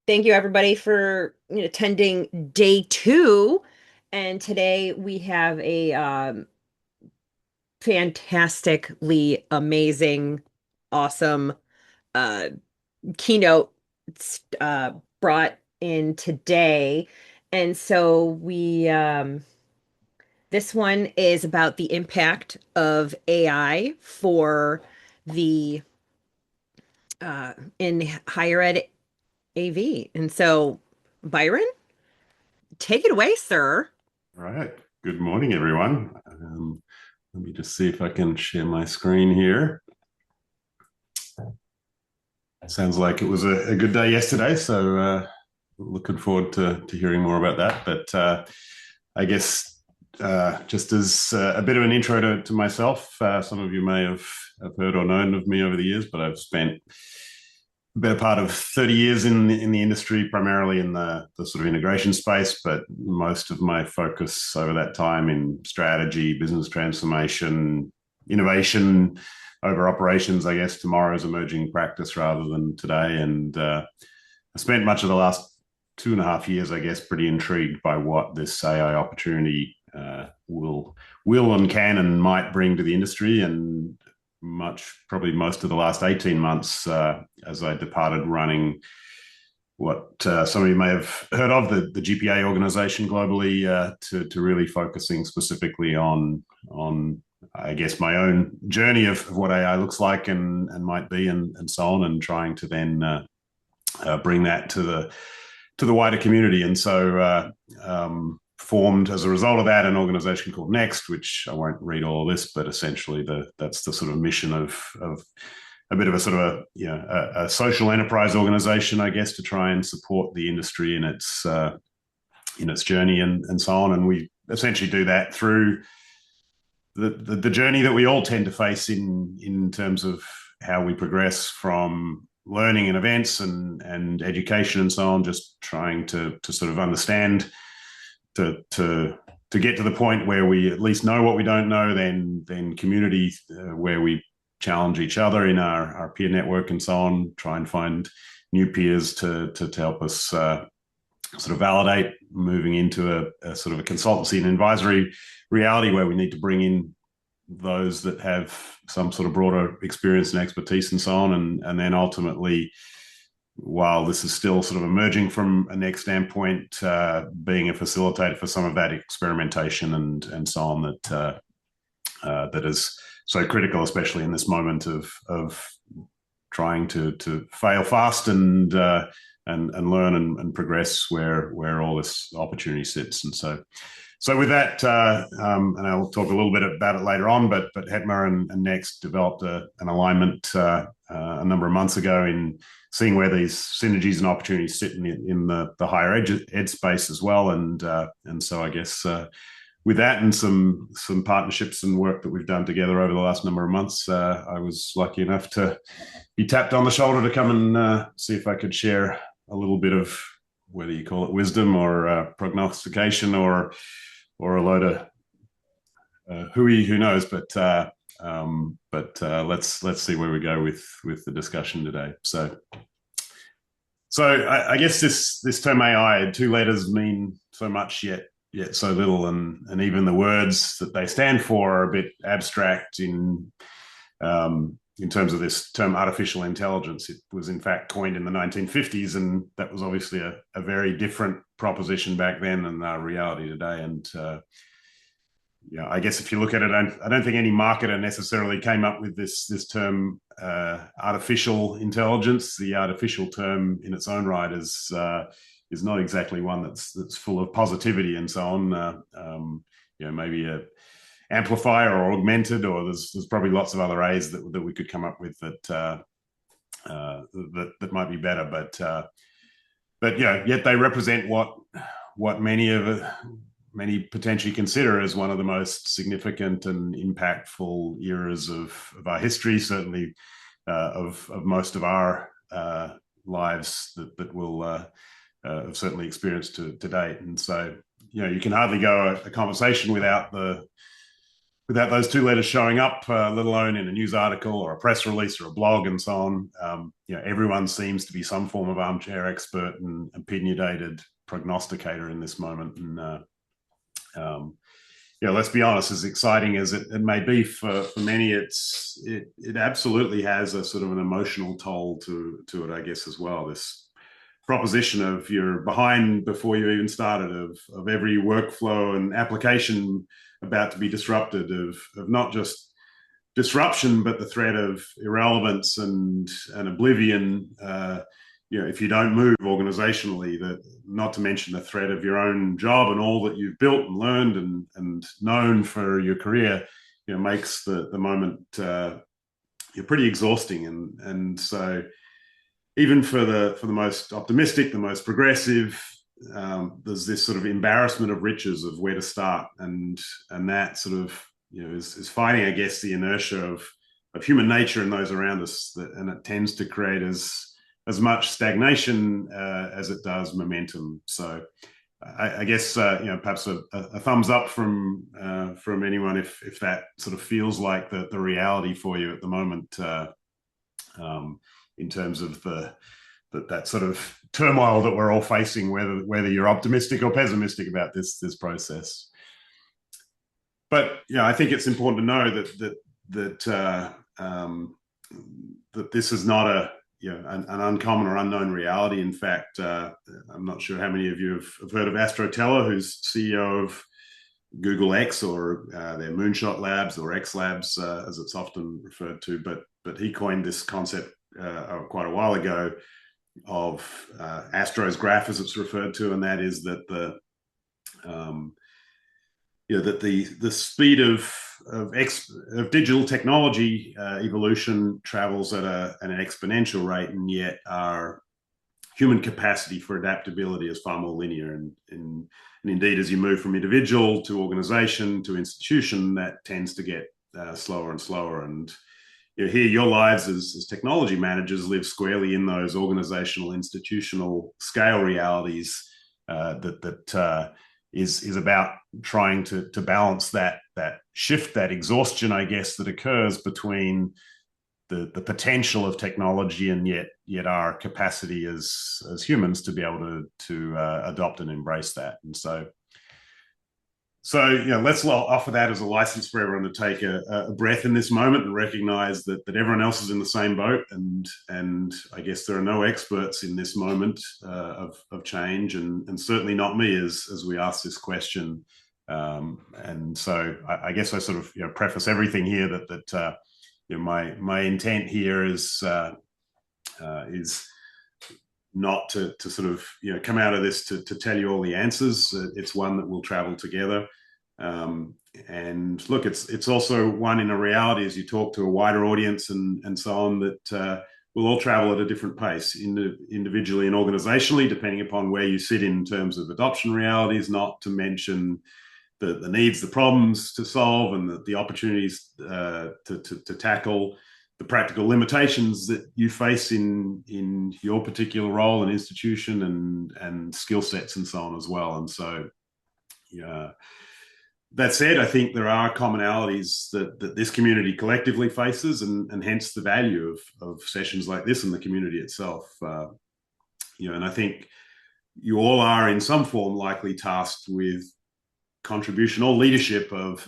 Thank you everybody for attending day two. And today we have a fantastically amazing, awesome uh, keynote uh, brought in today. And so this one is about the impact of AI for the in higher ed AV. And so, Byron, take it away, sir. All right. Good morning, everyone. Let me just see if I can share my screen here. Sounds like it was a good day yesterday, so looking forward to hearing more about that. But I guess just as a bit of an intro to myself, some of you may have heard or known of me over the years, but I've spent a better part of 30 years in the industry, primarily in the sort of integration space, but most of my focus over that time in strategy, business transformation, innovation over operations, I guess tomorrow's emerging practice rather than today. And I spent much of the last 2.5 years, I guess, pretty intrigued by what this AI opportunity will and can and might bring to the industry, and probably most of the last 18 months as I departed running what some of you may have heard of, the GPA organization globally, to really focusing specifically on I guess my own journey of what AI looks like and might be and so on, and trying to then bring that to the wider community. And so formed as a result of that an organization called Next, which I won't read all of this, but essentially that's the sort of mission of a bit of a sort of a social enterprise organization, I guess, to try and support the industry in its journey and so on. And we essentially do that through the journey that we all tend to face in terms of how we progress from learning and events and education and so on, just trying to sort of understand to get to the point where we at least know what we don't know, then community where we challenge each other in our peer network and so on, try and find new peers to help us sort of validate moving into a sort of a consultancy and advisory reality where we need to bring in those that have some sort of broader experience and expertise and so on. And then ultimately, while this is still sort of emerging from a Next standpoint, being a facilitator for some of that experimentation and so on that is so critical, especially in this moment of trying to fail fast and learn and progress where all this opportunity sits. And so with that, and I'll talk a little bit about it later on, but HETMA and Next developed an alignment a number of months ago in seeing where these synergies and opportunities sit in the higher ed space as well. And so I guess with that and some partnerships and work that we've done together over the last number of months, I was lucky enough to be tapped on the shoulder to come and see if I could share a little bit of, whether you call it wisdom or prognostication or a load of who knows, but let's see where we go with the discussion today. So I guess this term AI, two letters mean so much yet so little, and even the words that they stand for are a bit abstract in terms of this term artificial intelligence. It was in fact coined in the 1950s, and that was obviously a very different proposition back then than our reality today. And I guess if you look at it, I don't think any marketer necessarily came up with this term artificial intelligence. The artificial term in its own right is not exactly one that's full of positivity and so on. Maybe a amplifier or augmented, or there's probably lots of other A's that we could come up with that might be better. But yet they represent what many potentially consider as one of the most significant and impactful eras of our history, certainly of most of our lives that we'll have certainly experienced to date. And so, you can hardly go a conversation without the without those two letters showing up, let alone in a news article or a press release or a blog and so on. Everyone seems to be some form of armchair expert and opinionated prognosticator in this moment. And let's be honest, as exciting as it may be for many, it absolutely has a sort of an emotional toll to it, I guess, as well. This proposition of you're behind before you even started, of every workflow and application about to be disrupted, of not just disruption, but the threat of irrelevance and oblivion. If you don't move organizationally, that not to mention the threat of your own job and all that you've built and learned and known for your career, makes the moment pretty exhausting. And so even for the most optimistic, the most progressive, there's this sort of embarrassment of riches of where to start, and that sort of is fighting, I guess, the inertia of human nature and those around us, and it tends to create as much stagnation as it does momentum. So I guess perhaps a thumbs up from anyone if that sort of feels like the reality for you at the moment, in terms of that sort of turmoil that we're all facing, whether you're optimistic or pessimistic about this process. But I think it's important to know that this is not an uncommon or unknown reality. In fact, I'm not sure how many of you have heard of Astro Teller, who's CEO of Google X, or their Moonshot Labs, or X Labs, as it's often referred to. But he coined this concept quite a while ago of Astro's graph, as it's referred to, and that is that the speed of digital technology evolution travels at an exponential rate, and yet our human capacity for adaptability is far more linear. And indeed, as you move from individual to organization to institution, that tends to get slower and slower. And here, your lives as technology managers live squarely in those organizational, institutional scale realities that is about trying to balance that shift, that exhaustion, I guess, that occurs between the potential of technology and yet our capacity as humans to be able to adopt and embrace that. And so let's offer that as a license for everyone to take a breath in this moment and recognize that everyone else is in the same boat. And I guess there are no experts in this moment of change, and certainly not me as we ask this question. And so I guess I sort of preface everything here that my intent here is not to sort of come out of this to tell you all the answers. It's one that will travel together. And look, it's also one in a reality as you talk to a wider audience and so on, that we'll all travel at a different pace, individually and organizationally, depending upon where you sit in terms of adoption realities, not to mention the needs, the problems to solve, and the opportunities to tackle, the practical limitations that you face in your particular role and institution, and skill sets and so on as well. And so, that said, I think there are commonalities that this community collectively faces, and hence the value of sessions like this and the community itself. And I think you all are in some form likely tasked with contribution or leadership of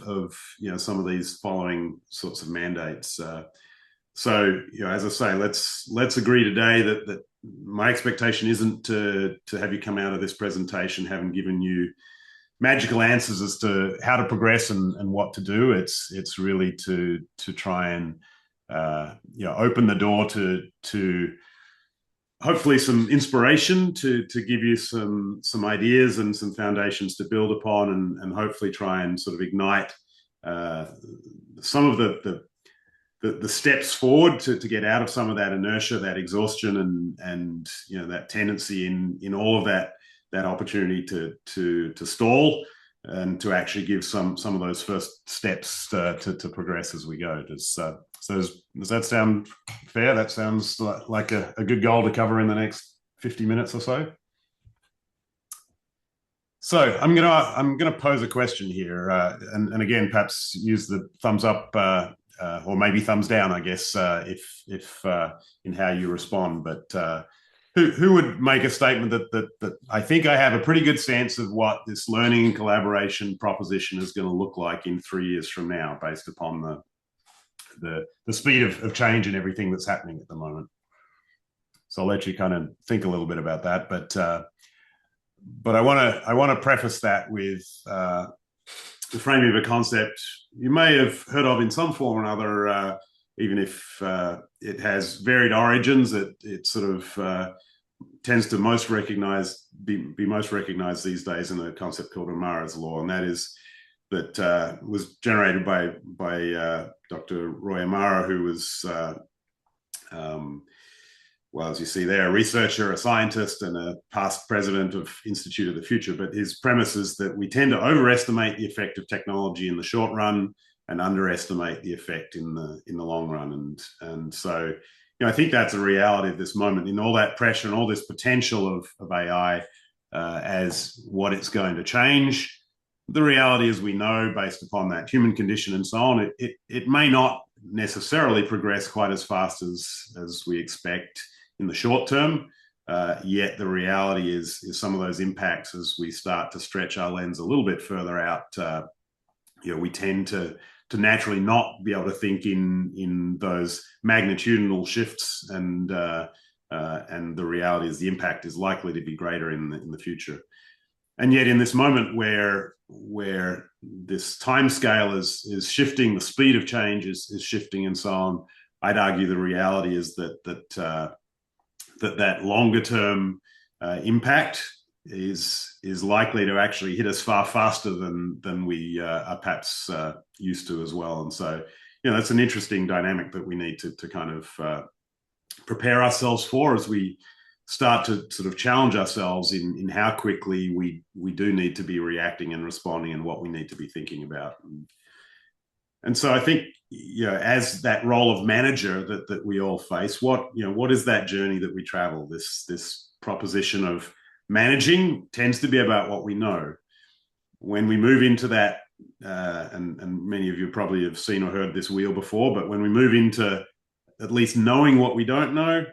some of these following sorts of mandates. So, as I say, let's agree today that my expectation isn't to have you come out of this presentation having given you magical answers as to how to progress and what to do. It's really to try and open the door to hopefully some inspiration, to give you some ideas and some foundations to build upon, and hopefully try and sort of ignite some of the steps forward to get out of some of that inertia, that exhaustion, and that tendency in all of that opportunity to stall, and to actually give some of those first steps to progress as we go. Does that sound fair? That sounds like a good goal to cover in the next 50 minutes or so. So I'm gonna pose a question here, and again, perhaps use the thumbs up or maybe thumbs down, I guess, if in how you respond. But who would make a statement that I think I have a pretty good sense of what this learning and collaboration proposition is going to look like in 3 years from now, based upon the speed of change and everything that's happening at the moment. So I'll let you kind of think a little bit about that, but I want to preface that with the framing of a concept you may have heard of in some form or another, even if it has varied origins. It sort of tends to be most recognized these days in a concept called Amara's law, and that is that was generated by Dr. Roy Amara, who was well, as you see there, a researcher, a scientist, and a past president of Institute of the Future. But his premise is that we tend to overestimate the effect of technology in the short run and underestimate the effect in the long run. And so, I think that's a reality of this moment, in all that pressure and all this potential of AI as what it's going to change. The reality is, we know, based upon that human condition and so on, it may not necessarily progress quite as fast as we expect in the short term. Yet the reality is some of those impacts, as we start to stretch our lens a little bit further out, we tend to naturally not be able to think in those magnitudinal shifts, and the reality is the impact is likely to be greater in the future. And yet, in this moment where this time scale is shifting, the speed of change is shifting, and so on, I'd argue the reality is that longer term impact is likely to actually hit us far faster than we are perhaps used to as well. And so, that's an interesting dynamic that we need to kind of prepare ourselves for, as we start to sort of challenge ourselves in how quickly we do need to be reacting and responding, and what we need to be thinking about. And so I think, as that role of manager that we all face, what is that journey that we travel? This proposition of managing tends to be about what we know. When we move into that, and many of you probably have seen or heard this wheel before, but when we move into at least knowing what we don't know,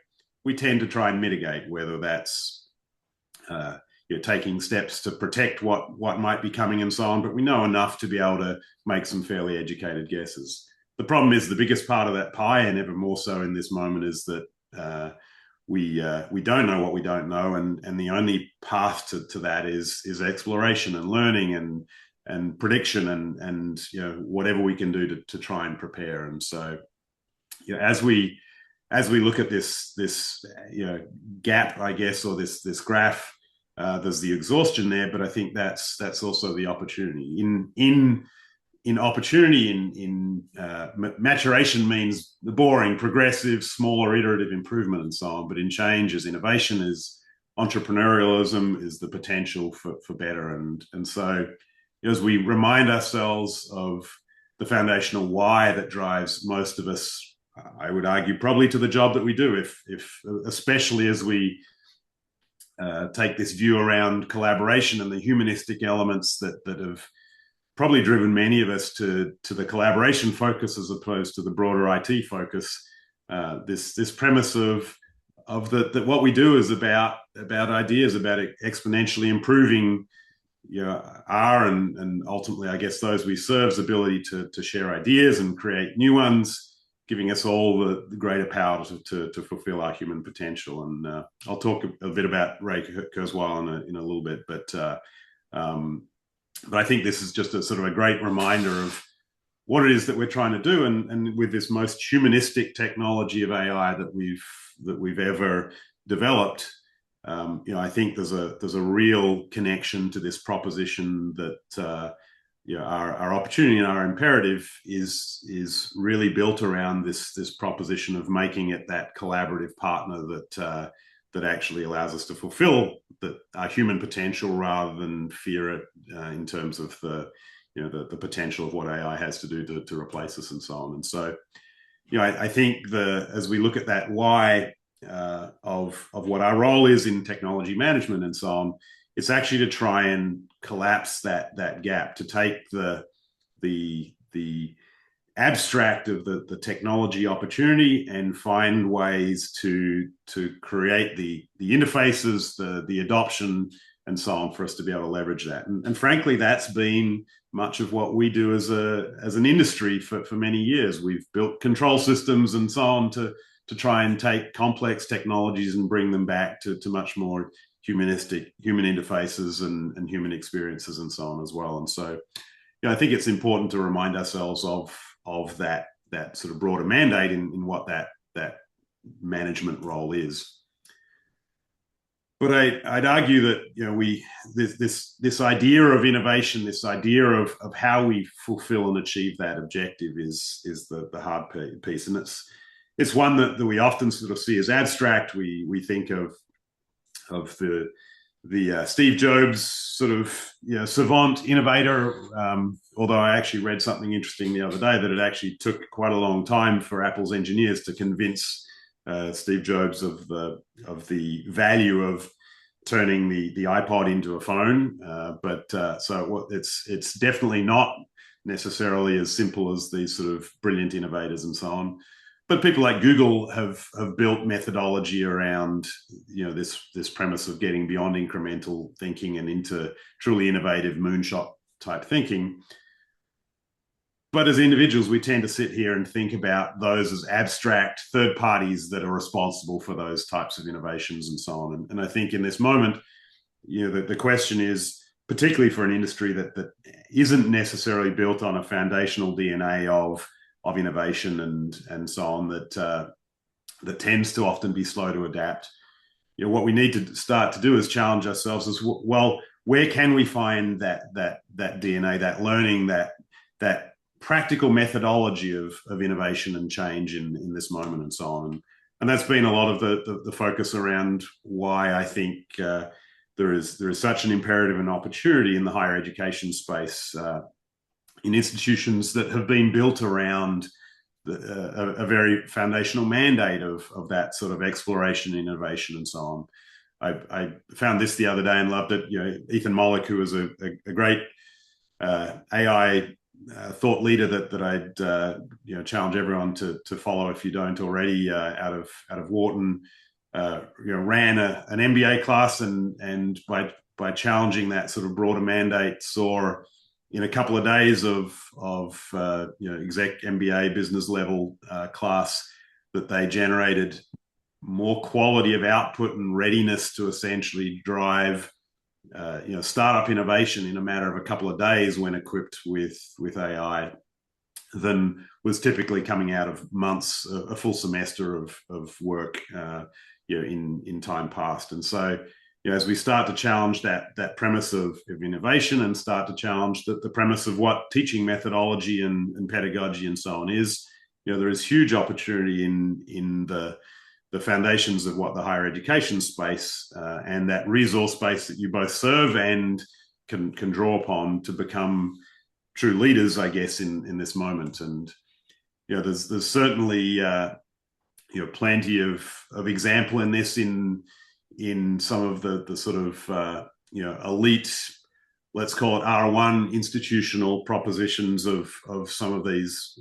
we tend to try and mitigate, whether that's taking steps to protect what might be coming and so on. But we know enough to be able to make some fairly educated guesses. The problem is, the biggest part of that pie, and ever more so in this moment, is that we don't know what we don't know, and the only path to that is exploration and learning and prediction and whatever we can do to try and prepare. And so, as we look at this gap, I guess, or this graph, there's the exhaustion there, but I think that's also the opportunity. In opportunity, in maturation means the boring, progressive, smaller, iterative improvement, and so on. But in change, as innovation is entrepreneurialism, is the potential for better. And so, as we remind ourselves of the foundational why that drives most of us, I would argue, probably to the job that we do, if especially as we take this view around collaboration and the humanistic elements that have probably driven many of us to the collaboration focus as opposed to the broader IT focus. This premise of that what we do is about ideas, about exponentially improving our and ultimately, I guess, those we serve's ability to share ideas and create new ones, giving us all the greater power to fulfill our human potential. And I'll talk a bit about Ray Kurzweil in a little bit, but I think this is just a sort of a great reminder of what it is that we're trying to do, and with this most humanistic technology of AI that we've ever developed. I think there's a real connection to this proposition that our opportunity and our imperative is really built around this proposition of making it that collaborative partner that actually allows us to fulfill our human potential, rather than fear it in terms of the potential of what AI has to do to replace us and so on. And so, I think as we look at that why of what our role is in technology management and so on, It's actually to try and collapse that gap, to take the abstract of the technology opportunity and find ways to create the interfaces, the adoption, and so on, for us to be able to leverage that. And frankly, that's been much of what we do as an industry for many years. We've built control systems and so on to try and take complex technologies and bring them back to much more humanistic human interfaces and human experiences and so on as well. And so, I think it's important to remind ourselves of that sort of broader mandate in what that management role is. But I'd argue that this idea of innovation, this idea of how we fulfill and achieve that objective is the hard piece, and it's one that we often sort of see as abstract. We think of the Steve Jobs sort of savant innovator. Although I actually read something interesting the other day that it actually took quite a long time for Apple's engineers to convince Steve Jobs of the value of turning the iPod into a phone. So it's definitely not necessarily as simple as these sort of brilliant innovators and so on. But people like Google have built methodology around this premise of getting beyond incremental thinking and into truly innovative moonshot type thinking. But as individuals, we tend to sit here and think about those as abstract third parties that are responsible for those types of innovations and so on. And I think in this moment, the question is, particularly for an industry that isn't necessarily built on a foundational DNA of innovation and so on, that tends to often be slow to adapt. What we need to start to do is challenge ourselves as well. Where can we find that DNA, that learning, that practical methodology of innovation and change in this moment and so on? And that's been a lot of the focus around why I think there is such an imperative and opportunity in the higher education space, in institutions that have been built around a very foundational mandate of that sort of exploration, innovation, and so on. I found this the other day and loved it. Ethan Mollick, who was a great AI thought leader that I'd challenge everyone to follow if you don't already, out of Wharton, ran an MBA class and by challenging that sort of broader mandate, saw in a couple of days of exec MBA business level class that they generated more quality of output and readiness to essentially drive startup innovation in a matter of a couple of days when equipped with AI than was typically coming out of months, a full semester of work in time past. And so as we start to challenge that premise of innovation and start to challenge the premise of what teaching methodology and pedagogy and so on is, there is huge opportunity in the foundations of what the higher education space and that resource space that you both serve and can draw upon to become true leaders, I guess, in this moment. And there's certainly plenty of example in this in some of the sort of elite, let's call it R1 institutional propositions of some of these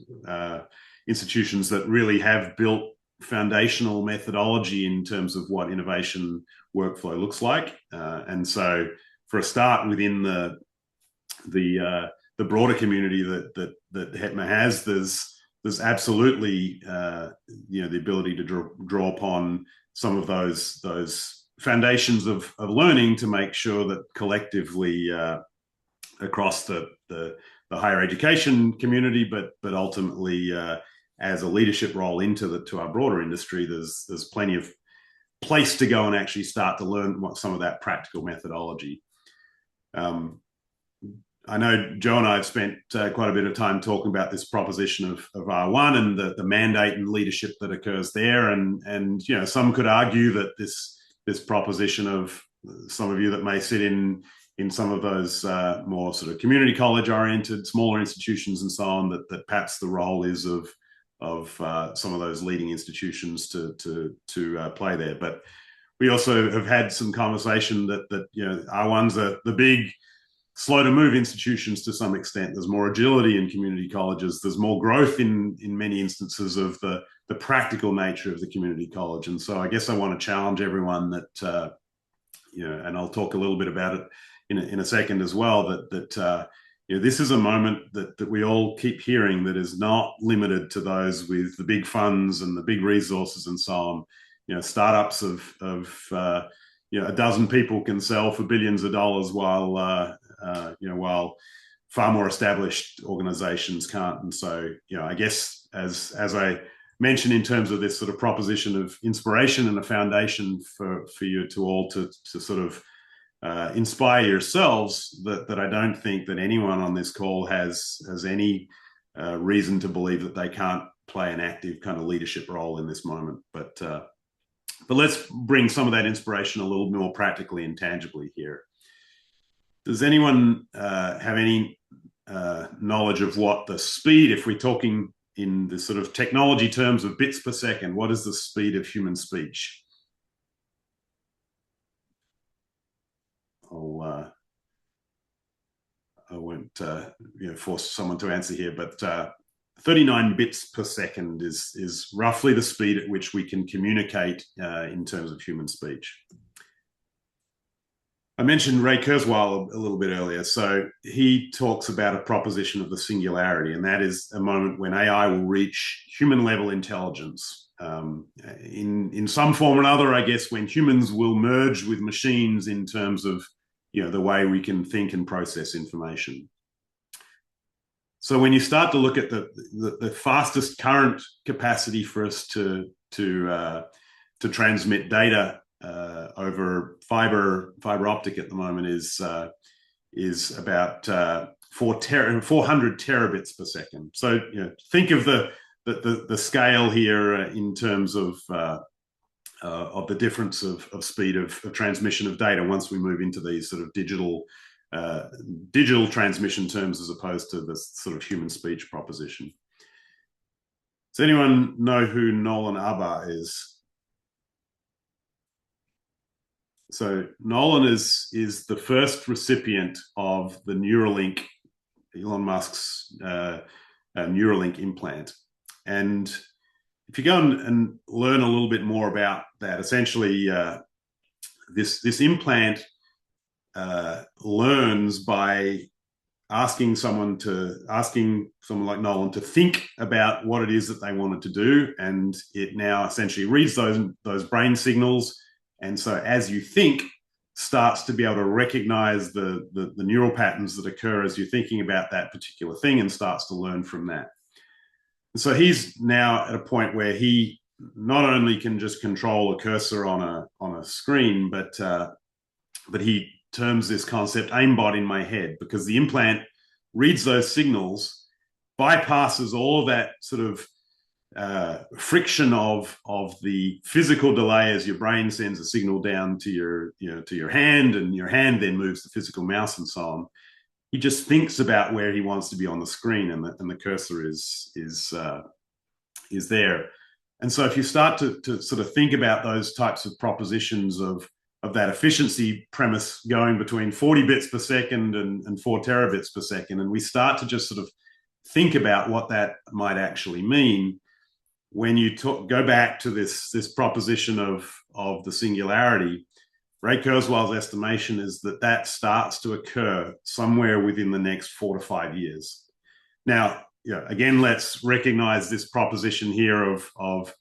institutions that really have built foundational methodology in terms of what innovation workflow looks like. And so for a start within the broader community that HETMA has, there's absolutely the ability to draw upon some of those foundations of learning to make sure that collectively across the higher education community, but ultimately as a leadership role to our broader industry, there's plenty of place to go and actually start to learn some of that practical methodology. I know Joe and I have spent quite a bit of time talking about this proposition of R1 and the mandate and leadership that occurs there. And some could argue that this proposition of some of you that may sit in some of those more sort of community college oriented, smaller institutions and so on, that perhaps the role is of some of those leading institutions to play there. But we also have had some conversation that R1s are the big slow to move institutions to some extent. There's more agility in community colleges. There's more growth in many instances of the practical nature of the community college. And so I guess I want to challenge everyone that, and I'll talk a little bit about it in a second as well, that this is a moment that we all keep hearing that is not limited to those with the big funds and the big resources and so on. Startups of a dozen people can sell for billions of dollars while far more established organizations can't. And so, I guess as I mentioned in terms of this sort of proposition of inspiration and a foundation for you to all to sort of inspire yourselves, that I don't think that anyone on this call has any reason to believe that they can't play an active kind of leadership role in this moment. But let's bring some of that inspiration a little more practically and tangibly here. Does anyone have any knowledge of what the speed, if we're talking in the sort of technology terms of bits per second, what is the speed of human speech? I won't force someone to answer here, but 39 bits per second is roughly the speed at which we can communicate in terms of human speech. I mentioned Ray Kurzweil a little bit earlier. So he talks about a proposition of the singularity, and that is a moment when AI will reach human level intelligence in some form or another, I guess, when humans will merge with machines in terms of the way we can think and process information. So when you start to look at the fastest current capacity for us to transmit data over fiber optic at the moment is about 400 terabits per second. So think of the scale here in terms of the difference of speed of transmission of data once we move into these sort of digital transmission terms as opposed to this sort of human speech proposition. Does anyone know who Nolan Arbar is? So Nolan is the first recipient of the Neuralink, Elon Musk's Neuralink implant. And if you go and learn a little bit more about that, essentially this implant learns by asking someone like Nolan to think about what it is that they wanted to do, and it now essentially reads those brain signals. And so as you think, starts to be able to recognize the neural patterns that occur as you're thinking about that particular thing and starts to learn from that. And so he's now at a point where he not only can just control a cursor on a screen, but he terms this concept aimbot in my head, because the implant reads those signals, bypasses all of that sort of friction of the physical delay as your brain sends a signal down to your hand, and your hand then moves the physical mouse and so on. He just thinks about where he wants to be on the screen, and the cursor is there. And so if you start to sort of think about those types of propositions of that efficiency premise going between 40 bits per second and 4 terabits per second, and we start to just sort of think about what that might actually mean, when you go back to this proposition of the singularity, Ray Kurzweil's estimation is that starts to occur somewhere within the next 4 to 5 years. Now, again, let's recognize this proposition here of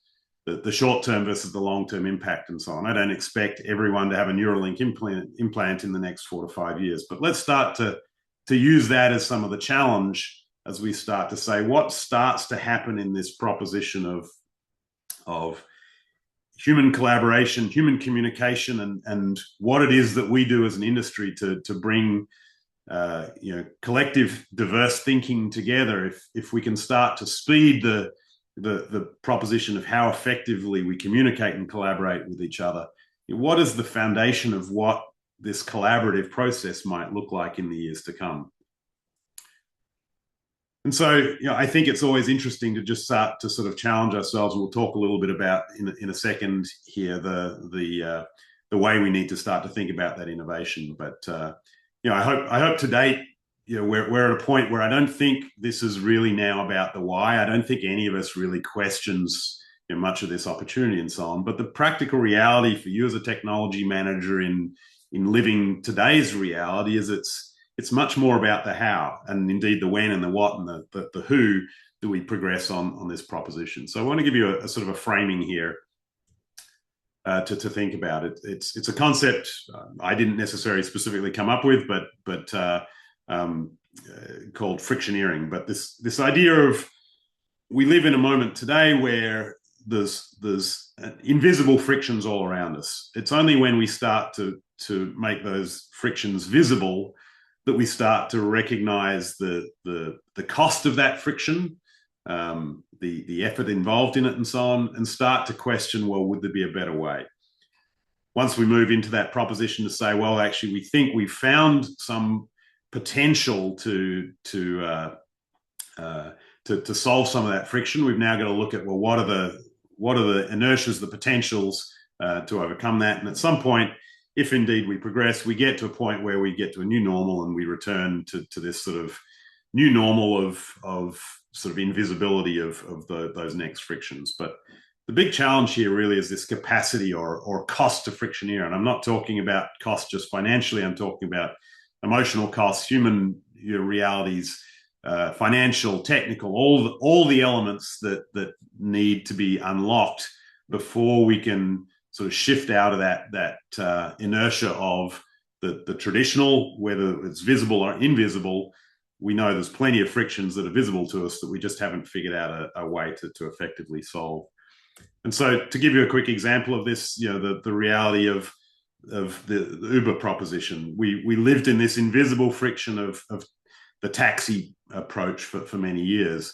the short-term versus the long-term impact and so on. I don't expect everyone to have a Neuralink implant in the next 4 to 5 years, but let's start to use that as some of the challenge as we start to say what starts to happen in this proposition of human collaboration, human communication, and what it is that we do as an industry to bring collective diverse thinking together. If we can start to speed the proposition of how effectively we communicate and collaborate with each other, what is the foundation of what this collaborative process might look like in the years to come? And so, I think it's always interesting to just start to sort of challenge ourselves. And we'll talk a little bit about in a second here the the way we need to start to think about that innovation. But I hope to date, we're at a point where I don't think this is really now about the why. I don't think any of us really questions much of this opportunity and so on. But the practical reality for you as a technology manager in living today's reality is it's much more about the how, and indeed the when and the what and the who do we progress on this proposition. So I want to give you a sort of a framing here to think about it. It's a concept I didn't necessarily specifically come up with, but called frictioneering. But this idea of, we live in a moment today where there's invisible frictions all around us. It's only when we start to make those frictions visible that we start to recognize the cost of that friction, the effort involved in it and so on, and start to question, well, would there be a better way? Once we move into that proposition to say, well, actually, we think we've found some potential to solve some of that friction, we've now got to look at, well, what are the inertias, the potentials to overcome that. And at some point, if indeed we progress, we get to a point where we get to a new normal and we return to this sort of new normal of sort of invisibility of those next frictions. But the big challenge here really is this capacity or cost to frictioneer. And I'm not talking about cost just financially. I'm talking about emotional costs, human realities, financial, technical, all the elements that need to be unlocked before we can sort of shift out of that inertia of the traditional, whether it's visible or invisible. We know there's plenty of frictions that are visible to us that we just haven't figured out a way to effectively solve. And so, to give you a quick example of this, the reality of the Uber proposition, we lived in this invisible friction of the taxi approach for many years.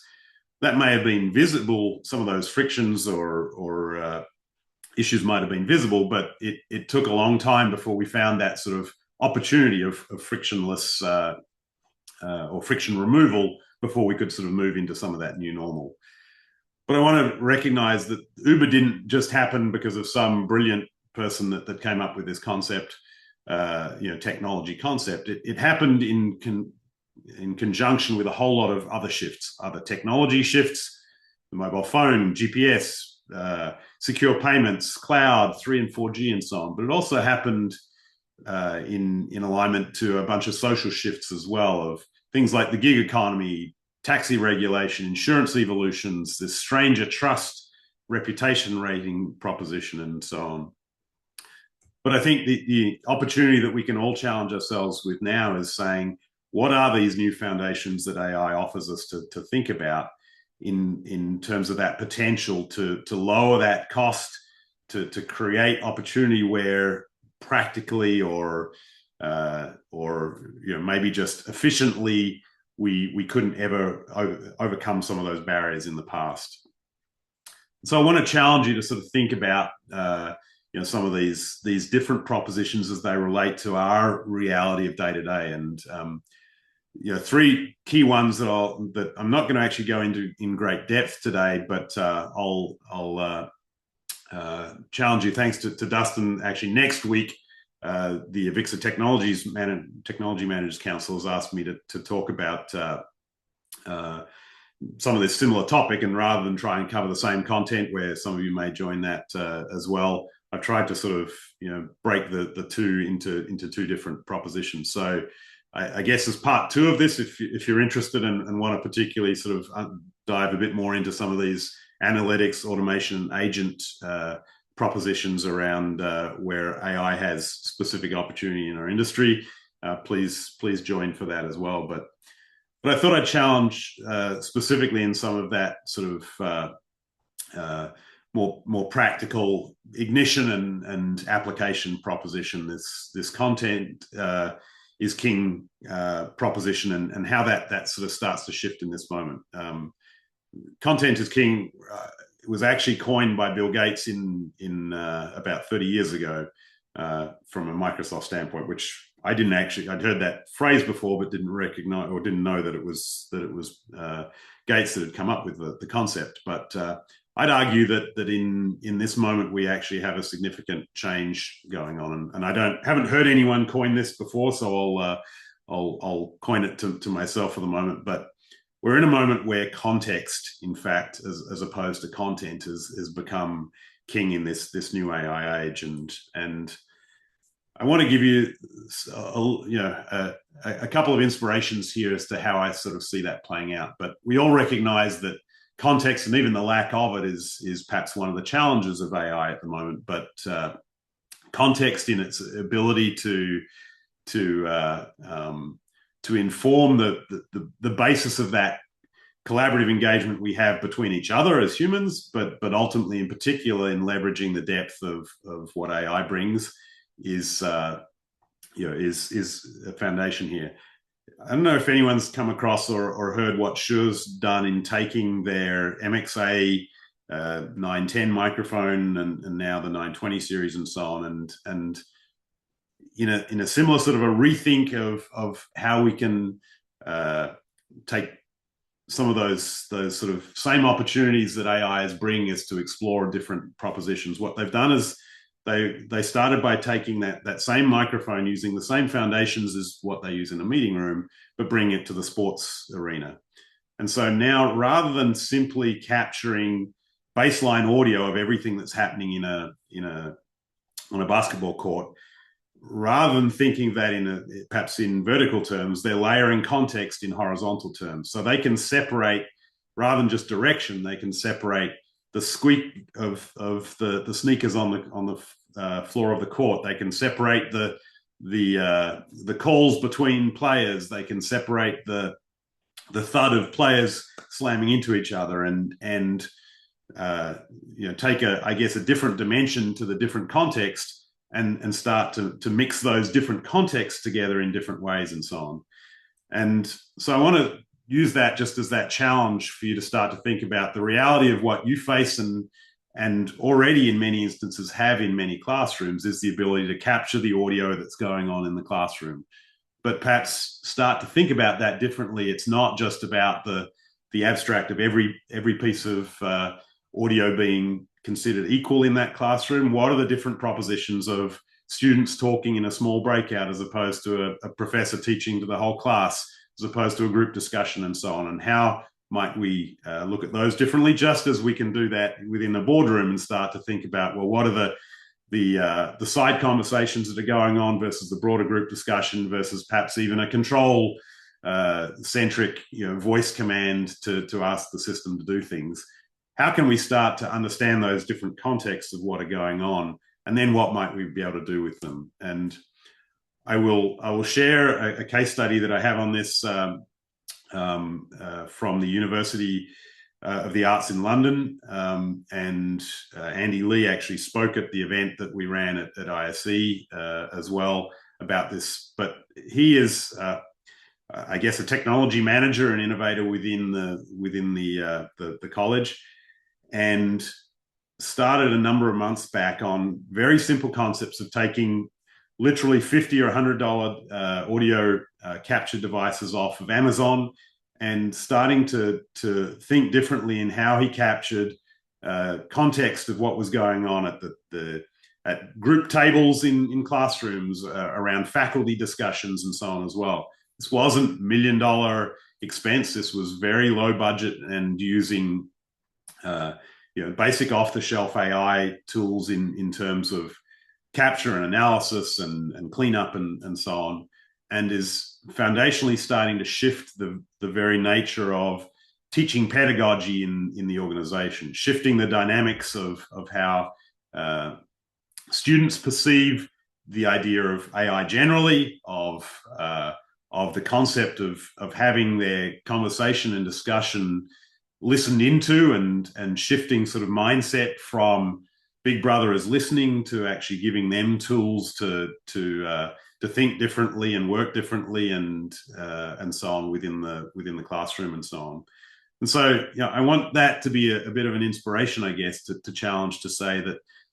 That may have been visible, some of those frictions or issues might have been visible, but it took a long time before we found that sort of opportunity of frictionless or friction removal before we could sort of move into some of that new normal. But I want to recognize that Uber didn't just happen because of some brilliant person that came up with this concept, technology concept. It happened in conjunction with a whole lot of other shifts, other technology shifts, the mobile phone, GPS, secure payments, cloud, 3 and 4G, and so on. But it also happened in alignment to a bunch of social shifts as well, of things like the gig economy, taxi regulation, insurance evolutions, this stranger trust, reputation rating proposition, and so on. But I think the opportunity that we can all challenge ourselves with now is saying, what are these new foundations that AI offers us to think about in terms of that potential to lower that cost, to create opportunity where practically or maybe just efficiently we couldn't ever overcome some of those barriers in the past. So I want to challenge you to sort of think about some of these different propositions as they relate to our reality of day to day. And 3 key ones that I'm not going to actually go into in great depth today, but I'll challenge you. Thanks to Dustin, actually next week, the Avixa Technology Managers Council has asked me to talk about some of this similar topic, and rather than try and cover the same content where some of you may join that as well, I've tried to sort of break the two into 2 different propositions. So I guess as part 2 of this, if you're interested and want to particularly sort of dive a bit more into some of these analytics, automation, agent propositions around where AI has specific opportunity in our industry, please join for that as well. But I thought I'd challenge specifically in some of that sort of more practical ignition and application proposition. This content is king proposition, and how that sort of starts to shift in this moment. Content is king was actually coined by Bill Gates in about 30 years ago from a Microsoft standpoint, which I'd heard that phrase before, but didn't recognize or didn't know that it was Gates that had come up with the concept. But I'd argue that in this moment we actually have a significant change going on, and I haven't heard anyone coin this before, so I'll coin it to myself for the moment. But we're in a moment where context, in fact, as opposed to content, has become king in this new AI age, and I want to give you a couple of inspirations here as to how I sort of see that playing out. But we all recognize that context and even the lack of it is perhaps one of the challenges of AI at the moment. But context in its ability to inform the basis of that collaborative engagement we have between each other as humans, but ultimately in particular in leveraging the depth of what AI brings is a foundation here. I don't know if anyone's come across or heard what Shure's done in taking their MXA 910 microphone and now the 920 series and so on, and in a similar sort of a rethink of how we can take some of those sort of same opportunities that AI is bringing us to explore different propositions. What they've done is they started by taking that same microphone, using the same foundations as what they use in a meeting room, but bring it to the sports arena. And so now, rather than simply capturing baseline audio of everything that's happening on a basketball court, rather than thinking that perhaps in vertical terms, they're layering context in horizontal terms. So they can separate, rather than just direction, they can separate the squeak of the sneakers on the floor of the court. They can separate the calls between players. They can separate the thud of players slamming into each other, and take a different dimension to the different context, and start to mix those different contexts together in different ways and so on. And so I want to use that just as that challenge for you to start to think about the reality of what you face and already in many instances have in many classrooms is the ability to capture the audio that's going on in the classroom. But perhaps start to think about that differently. It's not just about the abstract of every piece of audio being considered equal in that classroom. What are the different propositions of students talking in a small breakout as opposed to a professor teaching to the whole class, as opposed to a group discussion and so on? And how might we look at those differently, just as we can do that within a boardroom and start to think about, well, what are the side conversations that are going on versus the broader group discussion versus perhaps even a control centric voice command to ask the system to do things. How can we start to understand those different contexts of what are going on, and then what might we be able to do with them? And I will share a case study that I have on this from the University of the Arts in London, and Andy Lee actually spoke at the event that we ran at ISE as well about this. But he is, I guess, a technology manager and innovator within the college, and started a number of months back on very simple concepts of taking literally $50 or $100 audio capture devices off of Amazon, and starting to think differently in how he captured context of what was going on at group tables in classrooms, around faculty discussions and so on as well. This wasn't $1 million expense. This was very low budget, and using basic off-the-shelf AI tools in terms of capture and analysis and cleanup and so on, and is foundationally starting to shift the very nature of teaching pedagogy in the organization, shifting the dynamics of how students perceive the idea of AI generally, of the concept of having their conversation and discussion listened into, and shifting sort of mindset from Big Brother is listening to actually giving them tools to think differently and work differently and so on within the classroom and so on. And so, I want that to be a bit of an inspiration, I guess, to challenge, to say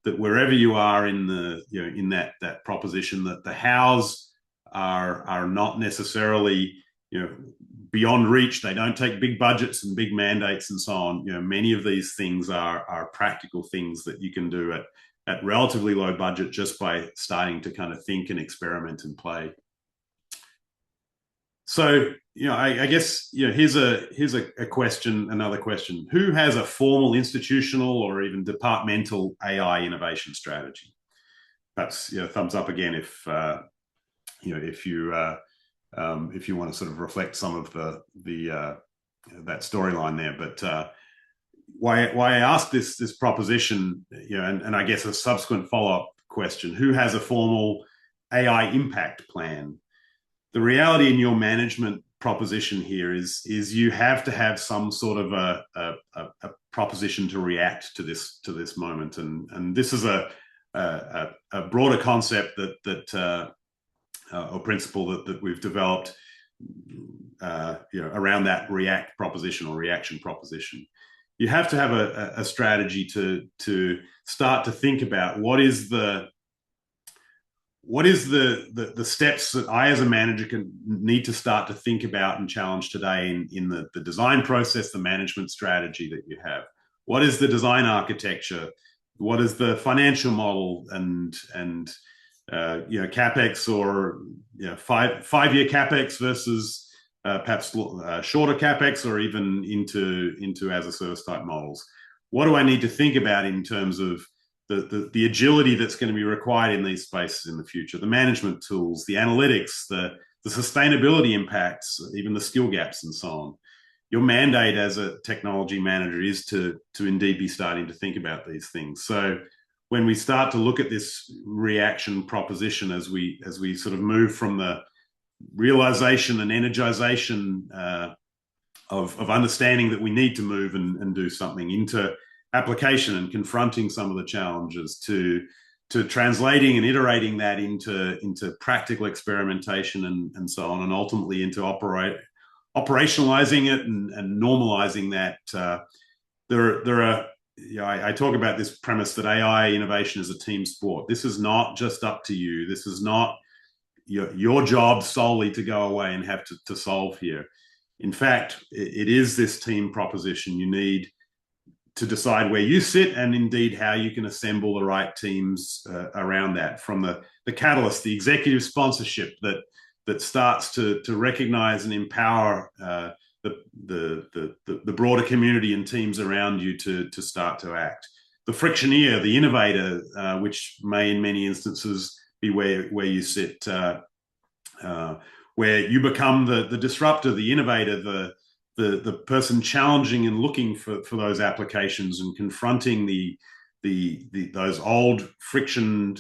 that wherever you are in in that proposition, that the hows are not necessarily beyond reach. They don't take big budgets and big mandates and so on. Many of these things are practical things that you can do at relatively low budget just by starting to kind of think and experiment and play. So, I guess, here's a question, another question. Who has a formal institutional or even departmental AI innovation strategy? Perhaps, thumbs up again if you want to sort of reflect some of that storyline there. But why I ask this proposition, and I guess a subsequent follow-up question: who has a formal AI impact plan? The reality in your management proposition here is you have to have some sort of a proposition to react to this moment, and this is a broader concept that or principle that we've developed around that react proposition or reaction proposition. You have to have a strategy to start to think about what is the steps that I as a manager can need to start to think about and challenge today in the design process, the management strategy that you have. What is the design architecture? What is the financial model and capex or 5-year capex versus perhaps shorter capex or even into as a service type models? What do I need to think about in terms of the agility that's going to be required in these spaces in the future, the management tools, the analytics, the sustainability impacts, even the skill gaps and so on? Your mandate as a technology manager is to indeed be starting to think about these things. So when we start to look at this reaction proposition as we sort of move from the realization and energization of understanding that we need to move and do something into application and confronting some of the challenges to translating and iterating that into practical experimentation and so on, and ultimately into operationalizing it and normalizing that. There are I talk about this premise that AI innovation is a team sport. This is not just up to you. This is not your job solely to go away and have to solve here. In fact, it is this team proposition. You need to decide where you sit and indeed how you can assemble the right teams around that, from the catalyst, the executive sponsorship that starts to recognize and empower the broader community and teams around you to start to act. The frictioneer, the innovator, which may in many instances be where you sit, where you become the disruptor, the innovator, the person challenging and looking for those applications and confronting those old friction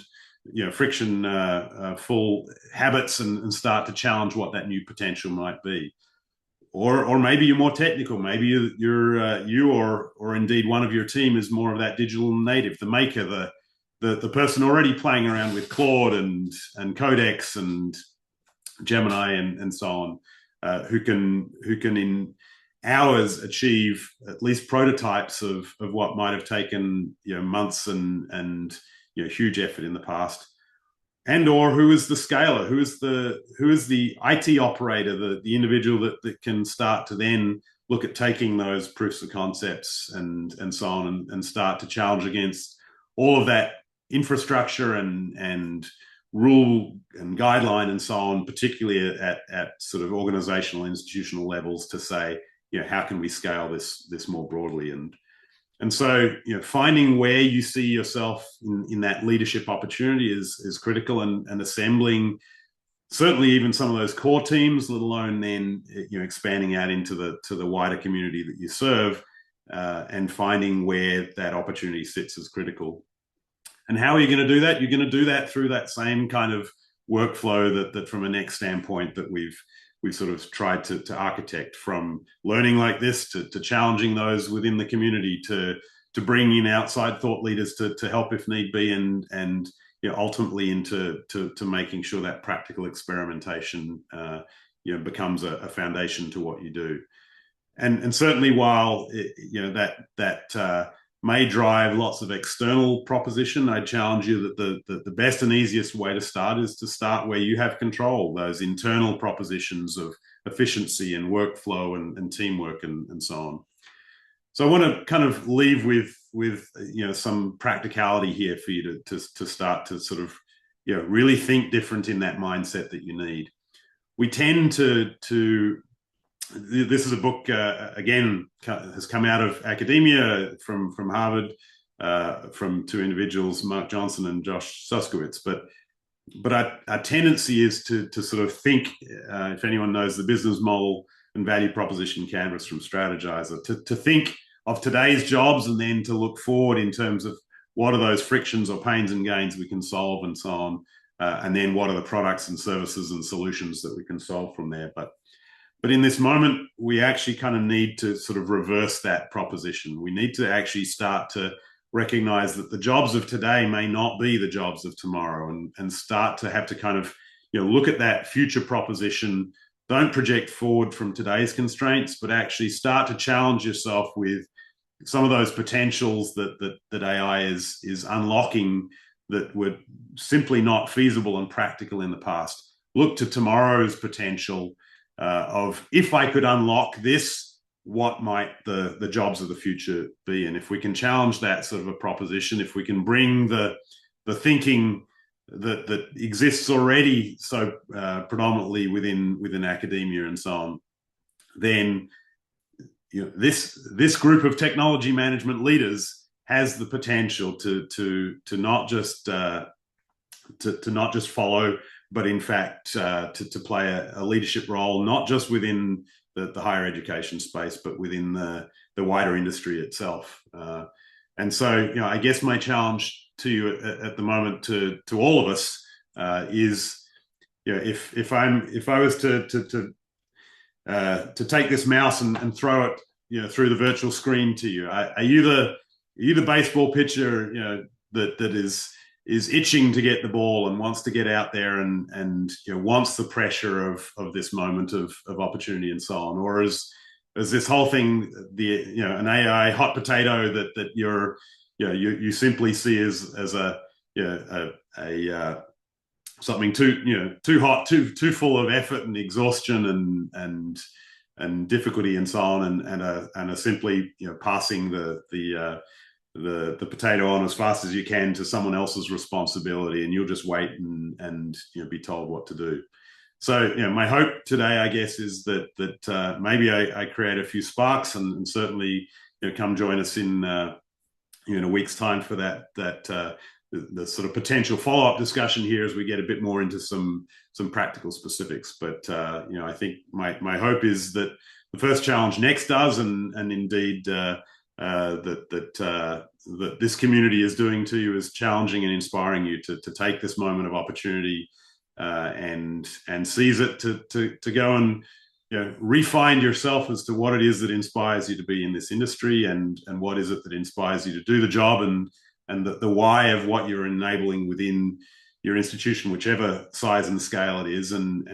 full habits and start to challenge what that new potential might be. Or maybe you're more technical. Maybe you or indeed one of your team is more of that digital native, the maker, the person already playing around with Claude and Codex and Gemini and so on, who can in hours achieve at least prototypes of what might have taken months and huge effort in the past. And or who is the scaler, who is the IT operator, the individual that can start to then look at taking those proofs of concepts and so on and start to challenge against all of that infrastructure and rule and guideline and so on, particularly at sort of organizational, institutional levels, to say, how can we scale this more broadly? And so, finding where you see yourself in that leadership opportunity is critical, and assembling certainly even some of those core teams, let alone then expanding out into the wider community that you serve, and finding where that opportunity sits is critical. And how are you going to do that? You're going to do that through that same kind of workflow that from a next standpoint that we've sort of tried to architect, from learning like this to challenging those within the community, to bring in outside thought leaders to help if need be, and ultimately into making sure that practical experimentation becomes a foundation to what you do. And certainly while that may drive lots of external proposition, I challenge you that the best and easiest way to start is to start where you have control, those internal propositions of efficiency and workflow and teamwork and so on. So I want to kind of leave with some practicality here for you to start to sort of really think different in that mindset that you need. We tend to this is a book again has come out of academia from Harvard from two individuals, Mark Johnson and Josh Suskowitz, but our tendency is to sort of think, if anyone knows the business model and value proposition canvas from Strategizer, to think of today's jobs and then to look forward in terms of what are those frictions or pains and gains we can solve and so on, and then what are the products and services and solutions that we can solve from there. But in this moment, we actually kind of need to sort of reverse that proposition. We need to actually start to recognize that the jobs of today may not be the jobs of tomorrow, and start to have to kind of look at that future proposition. Don't project forward from today's constraints, but actually start to challenge yourself with some of those potentials that AI is unlocking that were simply not feasible and practical in the past. Look to tomorrow's potential of, if I could unlock this, what might the jobs of the future be? And if we can challenge that sort of a proposition, if we can bring the thinking that exists already so predominantly within academia and so on, then this group of technology management leaders has the potential to not just follow, but in fact to play a leadership role, not just within the higher education space, but within the wider industry itself. And so, I guess my challenge to you at the moment, to all of us, is, if I was to take this mouse and throw it, through the virtual screen to you, are you the baseball pitcher, that is itching to get the ball and wants to get out there and wants the pressure of this moment of opportunity and so on? Or is this whole thing an AI hot potato that you simply see as a something too hot, too full of effort and exhaustion and difficulty and so on, and are simply passing the potato on as fast as you can to someone else's responsibility, and you'll just wait and be told what to do. So my hope today, I guess, is that maybe I create a few sparks, and certainly come join us in a week's time for that the sort of potential follow-up discussion here as we get a bit more into some practical specifics. But I think my hope is that the first challenge next does, and indeed that this community is doing to you, is challenging and inspiring you to take this moment of opportunity and seize it to go and refine yourself as to what it is that inspires you to be in this industry, and what is it that inspires you to do the job, and the why of what you're enabling within your institution, whichever size and scale it is, and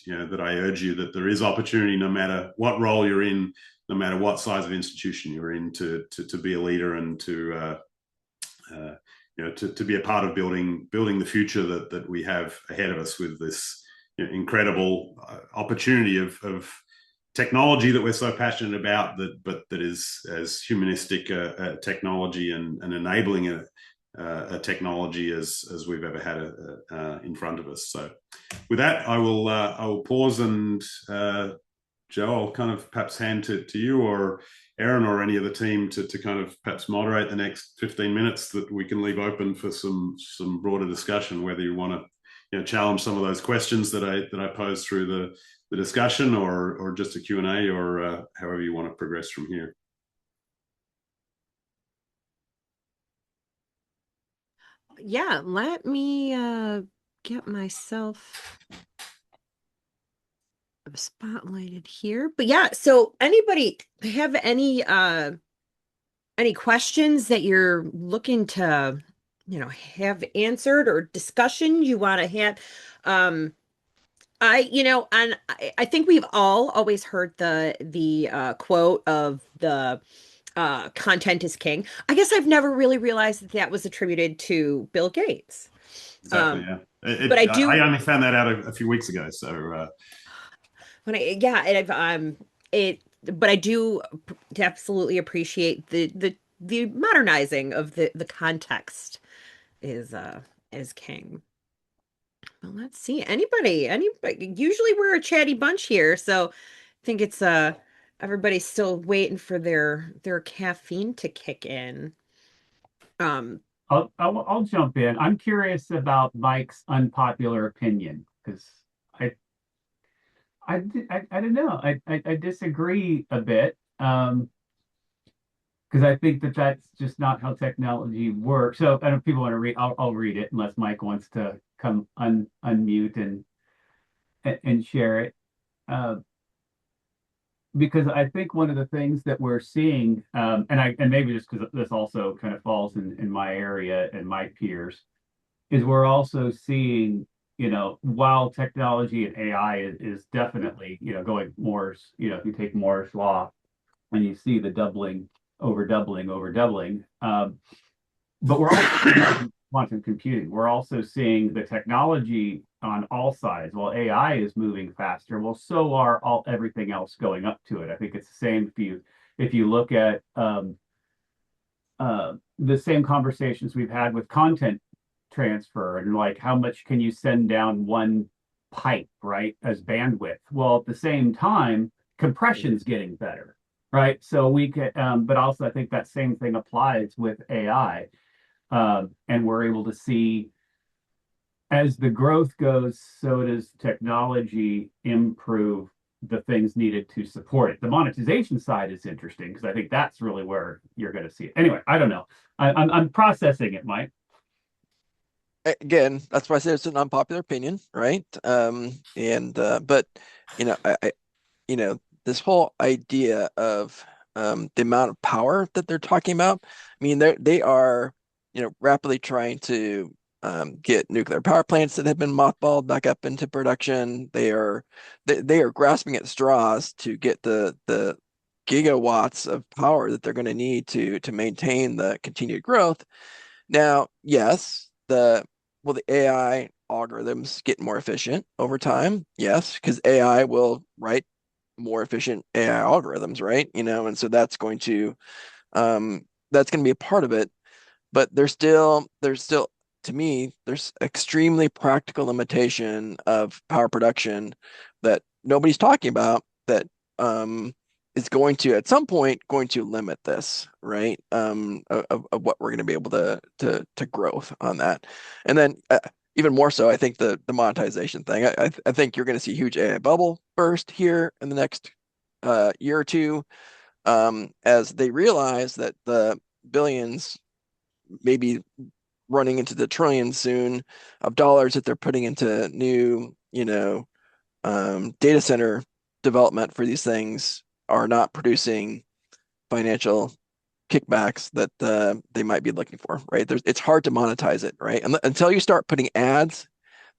that I urge you that there is opportunity, no matter what role you're in, no matter what size of institution you're in, to be a leader and to be a part of building the future that we have ahead of us, with this incredible opportunity of technology that we're so passionate about, but that is as humanistic a technology and enabling a technology as we've ever had in front of us. So with that, I will pause, and Joe, I'll kind of perhaps hand to you or Erin or any of the team to kind of perhaps moderate the next 15 minutes that we can leave open for some broader discussion, whether you want to challenge some of those questions that I posed through the discussion, or just a Q&A, or however you want to progress from here. Yeah, let me get myself spotlighted here. But yeah, so anybody have any questions that you're looking to have answered, or discussion you want to have? I think we've all always heard the quote of the content is king. I guess I've never really realized that was attributed to Bill Gates. Exactly. Yeah. But I I do. only found that out a few weeks ago. So when I yeah, and I've it, but I do absolutely appreciate the modernizing of the context is is king. Well, let's see. Anybody, usually we're a chatty bunch here, so I think it's everybody's still waiting for their caffeine to kick in. Um, I'll jump in. I'm curious about Mike's unpopular opinion because I, I don't know. I disagree a bit because I think that that's just not how technology works. So I don't know if people want to read. I'll read it unless Mike wants to come unmute and share it. Uh, because I think one of the things that we're seeing, and maybe just because this also kind of falls in my area and my peers, is we're also seeing, while technology and AI is definitely, going Moore's, if you take Moore's law and you see the doubling, over doubling, over doubling, but we're also seeing quantum computing. We're also seeing the technology on all sides. While AI is moving faster, well, so are all everything else going up to it. I think it's the same if you look at the same conversations we've had with content transfer and like how much can you send down one pipe, right, as bandwidth. Well, at the same time, compression's getting better, right? So we can, but also I think that same thing applies with AI, and we're able to see as the growth goes, so does technology improve the things needed to support it. The monetization side is interesting because I think that's really where you're going to see it. Anyway, I don't know. I'm processing it, Mike. Again, that's why I said it's an unpopular opinion, right? And but I this whole idea of the amount of power that they're talking about. I mean, they are rapidly trying to get nuclear power plants that have been mothballed back up into production. They are grasping at straws to get the gigawatts of power that they're going to need to maintain the continued growth. Now, yes, the AI algorithms get more efficient over time? Yes, because AI will write more efficient AI algorithms, right? And so that's going to be a part of it. But there's still to me, there's extremely practical limitation of power production that nobody's talking about that is going to at some point going to limit this, right? Of what we're going to be able to growth on that. And then even more so, I think the monetization thing. I think you're going to see a huge AI bubble burst here in the next year or two, as they realize that the billions, maybe running into the trillions soon, of dollars that they're putting into new, data center development for these things are not producing financial kickbacks that they might be looking for, right? It's hard to monetize it, right? Until you start putting ads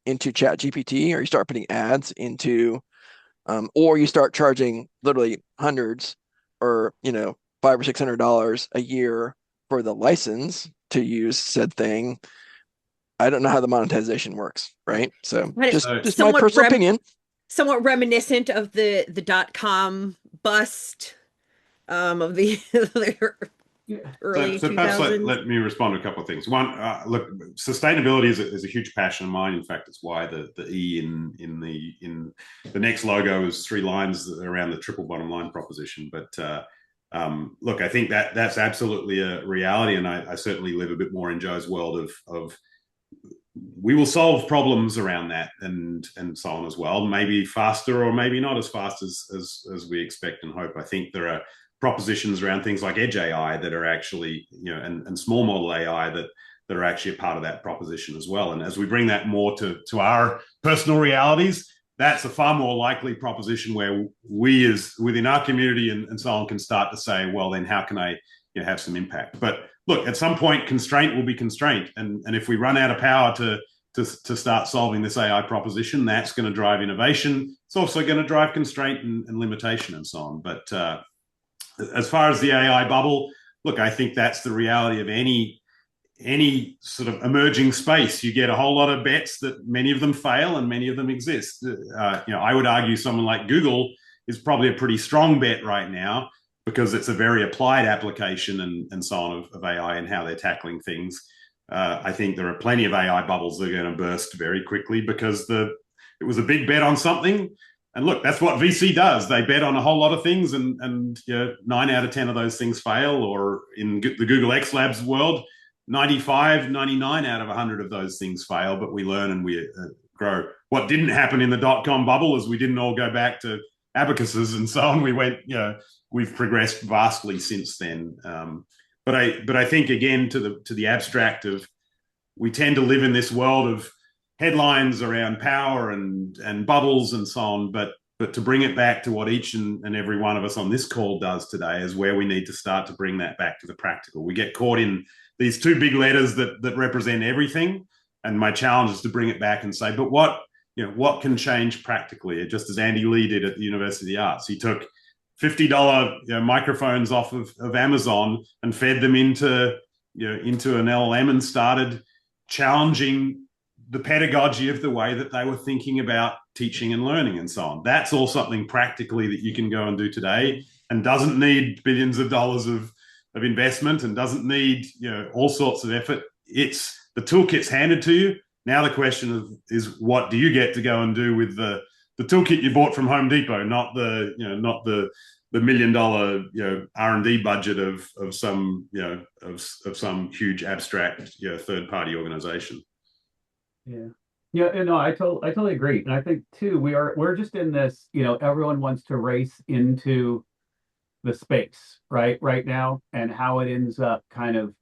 into Chat GPT, or you start putting ads into, or you start charging literally hundreds, or $500 or $600 a year for the license to use said thing. I don't know how the monetization works, right? So but it's So just my personal opinion. somewhat reminiscent of the dot-com bust of the, the Yeah. early So perhaps 2000s. let me respond to a couple of things. One, look, sustainability is a huge passion of mine. In fact, it's why the E in the next logo is three lines around the triple bottom line proposition. But look, I think that's absolutely a reality, and I certainly live a bit more in Joe's world of we will solve problems around that and so on as well. Maybe faster or maybe not as fast as we expect and hope. I think there are propositions around things like edge AI that are actually, and small model AI that are actually a part of that proposition as well. And as we bring that more to our personal realities, that's a far more likely proposition where we as within our community and so on can start to say, well, then how can I have some impact? But look, at some point, constraint will be constraint. And if we run out of power to start solving this AI proposition, that's going to drive innovation. It's also going to drive constraint and limitation and so on. But as far as the AI bubble, look, I think that's the reality of any sort of emerging space, you get a whole lot of bets that many of them fail and many of them exist. I would argue someone like Google is probably a pretty strong bet right now because it's a very applied application and so on of AI and how they're tackling things. I think there are plenty of AI bubbles that are going to burst very quickly because it was a big bet on something. And look, that's what VC does. They bet on a whole lot of things, and 9 out of 10 of those things fail. Or in the Google X Labs world, 95, 99 out of 100 of those things fail, but we learn and we grow. What didn't happen in the dot-com bubble is we didn't all go back to abacuses and so on. We've progressed vastly since then. But I think again to the abstract of, we tend to live in this world of headlines around power and bubbles and so on, but to bring it back to what each and every one of us on this call does today is where we need to start to bring that back to the practical. We get caught in these two big letters that represent everything, and my challenge is to bring it back and say, but what can change practically? Just as Andy Lee did at the University of the Arts, he took $50 microphones off of Amazon and fed them into an LLM and started challenging the pedagogy of the way that they were thinking about teaching and learning and so on. That's all something practically that you can go and do today, and doesn't need billions of dollars of investment, and doesn't need all sorts of effort. It's the toolkit's handed to you. Now the question is what do you get to go and do with the toolkit you bought from Home Depot, not the $1 million R&D budget of some some huge abstract third party organization. Yeah. Yeah, no, I totally agree. And I think too, we're just in this, everyone wants to race into the space right now, and how it ends up kind of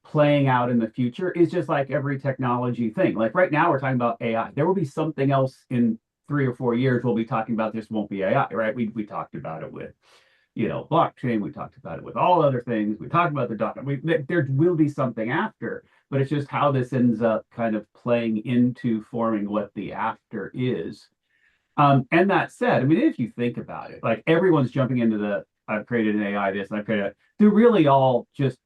playing out in the future is just like every technology thing. Like right now we're talking about AI. There will be something else in 3 or 4 years we'll be talking about. This won't be AI, right? We talked about it with blockchain. We talked about it with all other things. We talked about the dot. There will be something after, but it's just how this ends up kind of playing into forming what the after is. And that said, I mean, if you think about it, like everyone's jumping into I've created an AI this, and I've created they're really all just,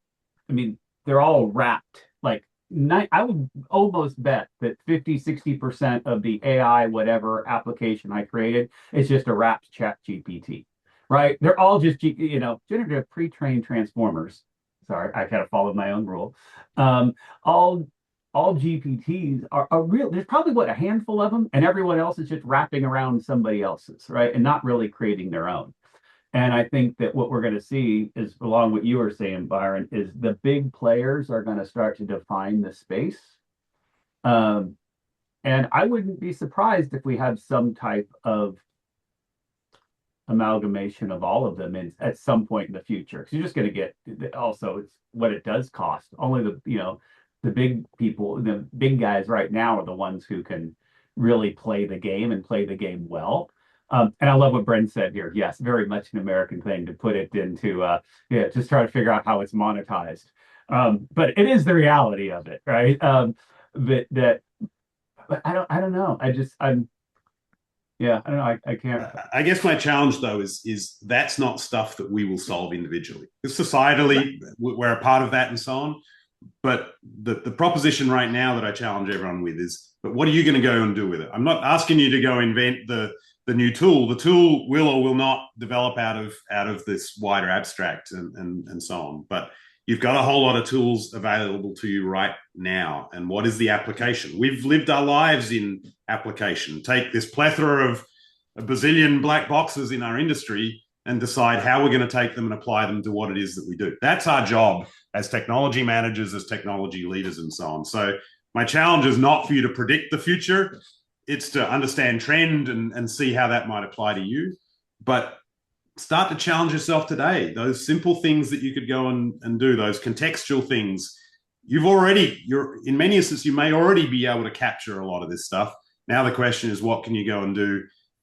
I mean, they're all wrapped. Like I would almost bet that 50-60% of the AI whatever application I created is just a wrapped chat GPT. Right? They're all just generative pre-trained transformers. Sorry, I kind of followed my own rule. All GPTs are real. There's probably a handful of them, and everyone else is just wrapping around somebody else's, right? And not really creating their own. And I think that what we're going to see is, along what you were saying, Byron, is the big players are going to start to define the space. And I wouldn't be surprised if we have some type of amalgamation of all of them at some point in the future, because you're just going to get, also it's what it does cost. Only the big people, the big guys right now are the ones who can really play the game and play the game well. And I love what Brent said here. Yes, very much an American thing to put it into, just try to figure out how it's monetized. But it is the reality of it, right? But I don't know. Yeah, I don't know. I can't. I guess my challenge though is that's not stuff that we will solve individually. Societally, we're a part of that and so on. But the proposition right now that I challenge everyone with is, but what are you going to go and do with it? I'm not asking you to go invent the new tool. The tool will or will not develop out of this wider abstract and so on. But you've got a whole lot of tools available to you right now. And what is the application? We've lived our lives in application. Take this plethora of a bazillion black boxes in our industry and decide how we're going to take them and apply them to what it is that we do. That's our job as technology managers, as technology leaders, and so on. So my challenge is not for you to predict the future. It's to understand trend and see how that might apply to you. But start to challenge yourself today. Those simple things that you could go and do, those contextual things. You're in many instances, you may already be able to capture a lot of this stuff. Now the question is, what can you go and do?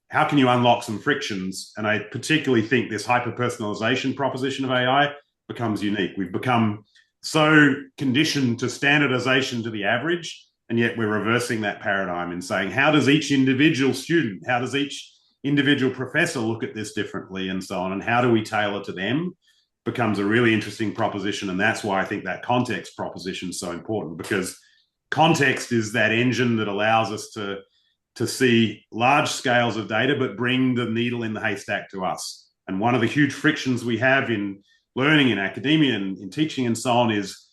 How can you unlock some frictions? And I particularly think this hyper-personalization proposition of AI becomes unique. We've become so conditioned to standardization to the average, and yet we're reversing that paradigm and saying, how does each individual student, how does each individual professor look at this differently and so on, and how do we tailor to them? becomes a really interesting proposition. And that's why I think that context proposition is so important, because context is that engine that allows us to see large scales of data, but bring the needle in the haystack to us. And one of the huge frictions we have in learning, in academia, and in teaching and so on is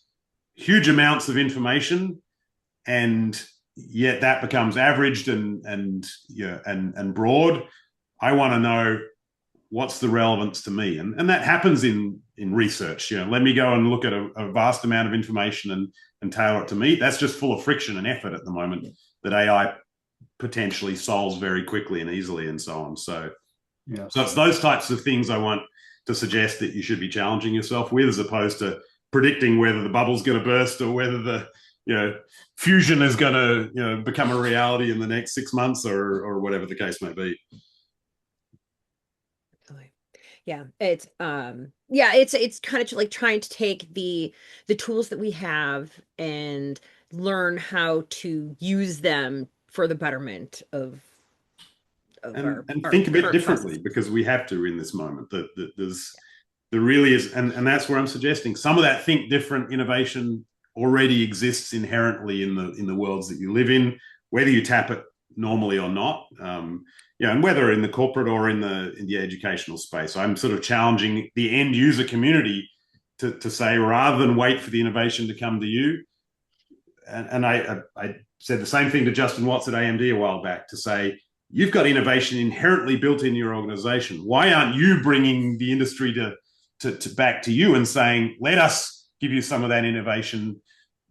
huge amounts of information, and yet that becomes averaged and broad. I want to know what's the relevance to me, and that happens in research. Let me go and look at a vast amount of information and tailor it to me. That's just full of friction and effort at the moment that AI potentially solves very quickly and easily, and so on. So it's those types of things I want to suggest that you should be challenging yourself with, as opposed to predicting whether the bubble's going to burst or whether the fusion is going to become a reality in the next 6 months, or whatever the case may be. Yeah, it's it's kind of like trying to take the tools that we have and learn how to use them for the betterment of and our think a bit current differently, process. because we have to in this moment. There really is, and that's where I'm suggesting some of that think different innovation already exists inherently in the worlds that you live in, whether you tap it normally or not. And whether in the corporate or in the educational space, I'm sort of challenging the end user community to say, rather than wait for the innovation to come to you. And I said the same thing to Justin Watts at AMD a while back, to say, you've got innovation inherently built in your organization. Why aren't you bringing the industry to back to you and saying, let us give you some of that innovation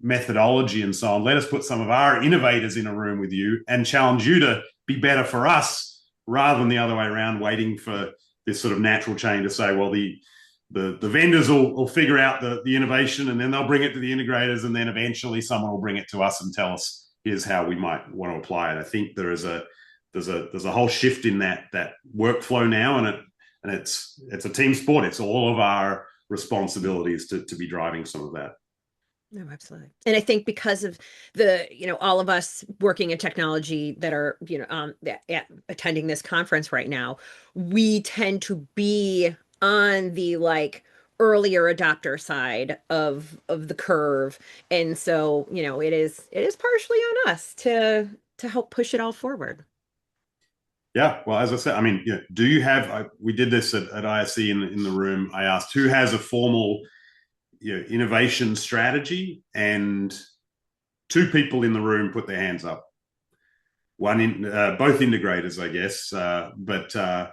methodology and so on. Let us put some of our innovators in a room with you and challenge you to be better for us, rather than the other way around, waiting for this sort of natural chain to say, well, the vendors will figure out the innovation, and then they'll bring it to the integrators, and then eventually someone will bring it to us and tell us, here's how we might want to apply it. I think there's a whole shift in that workflow now, and it's a team sport. It's all of our responsibilities to be driving some of that. No, absolutely. And I think because of all of us working in technology that are, attending this conference right now, we tend to be on the earlier adopter side of the curve. And so, it is partially on us to help push it all forward. Yeah, well, as I said, I mean, do you have? We did this at ISE in the room. I asked who has a formal innovation strategy, and two people in the room put their hands up. Both integrators, I guess, but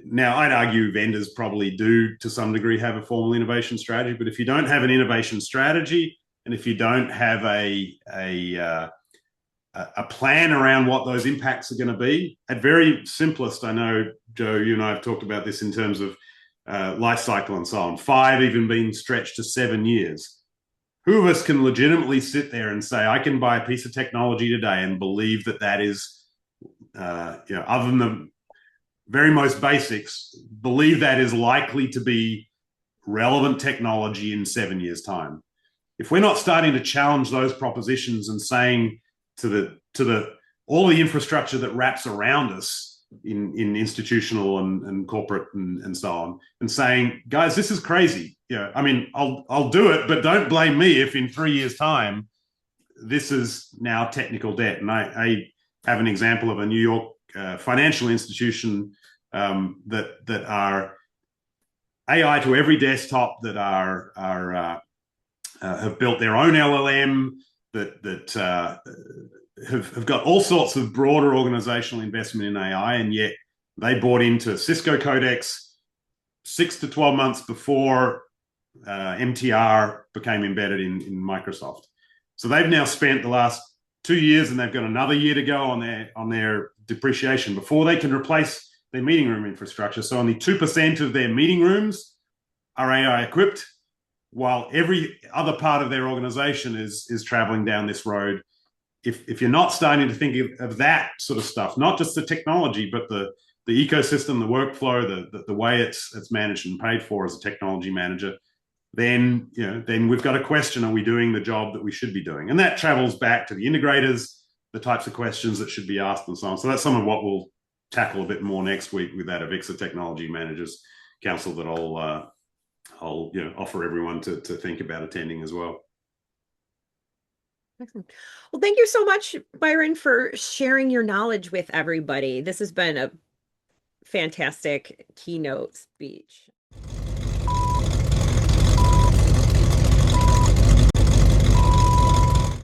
now I'd argue vendors probably do to some degree have a formal innovation strategy. But if you don't have an innovation strategy, and if you don't have a plan around what those impacts are going to be, at very simplest, I know, Joe, you and I have talked about this in terms of life cycle and so on, 5 even being stretched to 7 years. Who of us can legitimately sit there and say, I can buy a piece of technology today and believe that is, other than the very most basics, believe that is likely to be relevant technology in 7 years' time? If we're not starting to challenge those propositions and saying to all the infrastructure that wraps around us in institutional and corporate and so on, and saying, guys, this is crazy. I mean, I'll do it, but don't blame me if in 3 years' time this is now technical debt. And I have an example of a New York financial institution that are AI to every desktop, that have built their own LLM, that have got all sorts of broader organizational investment in AI, and yet they bought into Cisco Codex 6 to 12 months before MTR became embedded in Microsoft. So they've now spent the last 2 years, and they've got another year to go on their depreciation before they can replace their meeting room infrastructure. So only 2% of their meeting rooms are AI equipped, while every other part of their organization is traveling down this road. If you're not starting to think of that sort of stuff, not just the technology, but the ecosystem, the workflow, the way it's managed and paid for as a technology manager, then we've got a question: are we doing the job that we should be doing? And that travels back to the integrators, the types of questions that should be asked, and so on. So that's some of what we'll tackle a bit more next week with that Avixa Technology Managers Council that I'll offer everyone to think about attending as well. Excellent. Well, thank you so much, Byron, for sharing your knowledge with everybody. This has been a fantastic keynote speech.